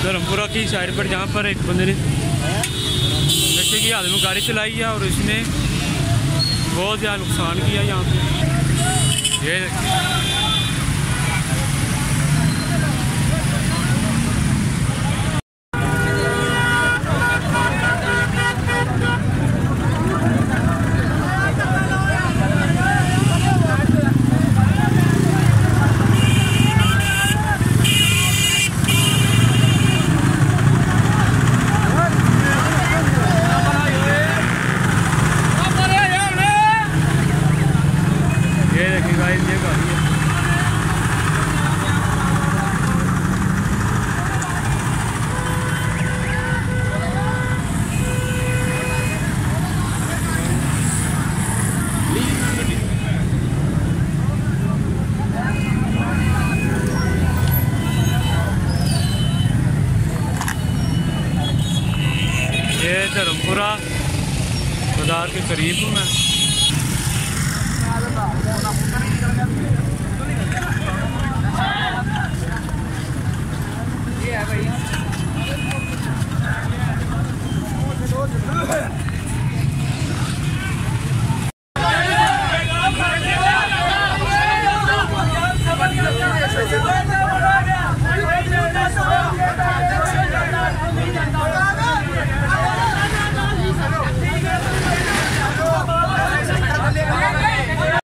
धर्मपुरा की साइड पर जहाँ पर एक बंदे ने नशे की हालत में गाड़ी चलाई है और इसने बहुत ज़्यादा नुकसान किया यहाँ पे। ये धर्मपुरा बाजार के करीब हूँ मैं। ये है भाई।